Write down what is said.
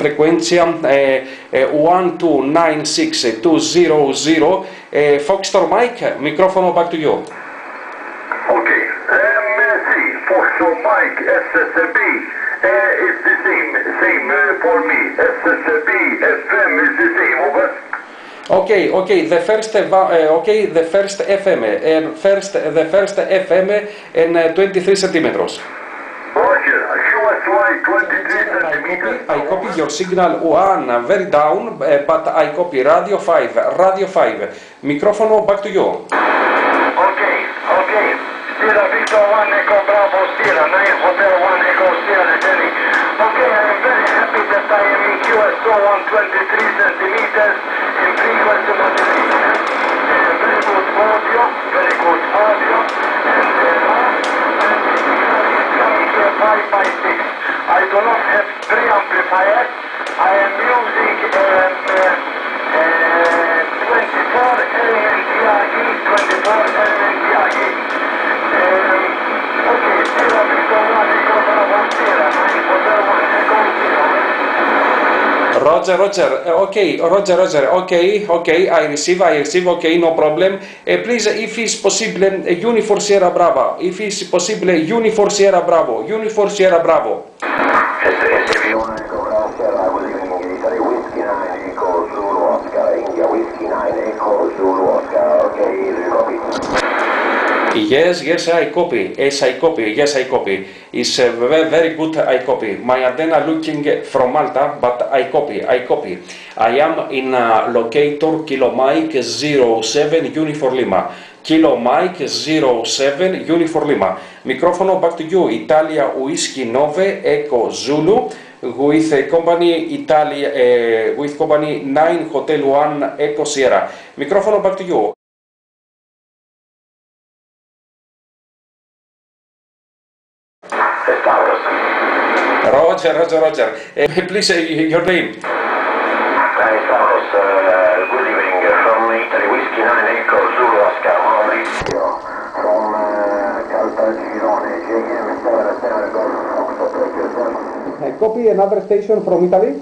frequenza 1296200. Foxtrot Mike, microfono back to you. Okay, merci. Foxtrot Mike, SSB is the same for me. SSB FM is the same, over. Okay, the first FM, the first FM in 23 centimeters. Roger, QSY 23 centimeters. I copy your signal 1, very down, but I copy radio 5, microphone back to you. Okay. Sierra Victor 1 Echo Bravo Sierra 9 Hotel 1 Echo Sierra Delhi. Okay, I am very happy that I am in QSO 123 centimeters in frequency modulation. Very good audio, and coming here 5 by 6. I do not have preamplifier. I am using 24 element DRE, 24 element DRE. Okay, Sierra Victor 1 Echo Bravo Sierra 9 Hotel 1 Echo Sierra. Roger, okay, I receive, okay, no problem. Please, if it's possible, Unifor Sierra Bravo, Unifor Sierra Bravo. SSB1 Echo Bravo Sierra, good evening, Italy Whiskey 9 Echo Zulu Oscar, India Whiskey 9 Echo Zulu Oscar, okay, do you copy? Yes, I copy. Yes, I copy. It's very good. I copy. My antenna looking from Malta, but I copy. I am in locator Kilo Mike 07 Uniform Lima. Kilo Mike 07 Uniform Lima. Microphone back to you. Italia Whiskey 9 Echo Zulu with company with company 9 Hotel 1 Echo Sierra. Microphone back to you. Roger. Please, your name. Stavros, good evening from Italy Whiskey 9 Echo Zulu Oscar Maurizio from Caltagirone JM 77 Golf Fox. Copy another station from Italy.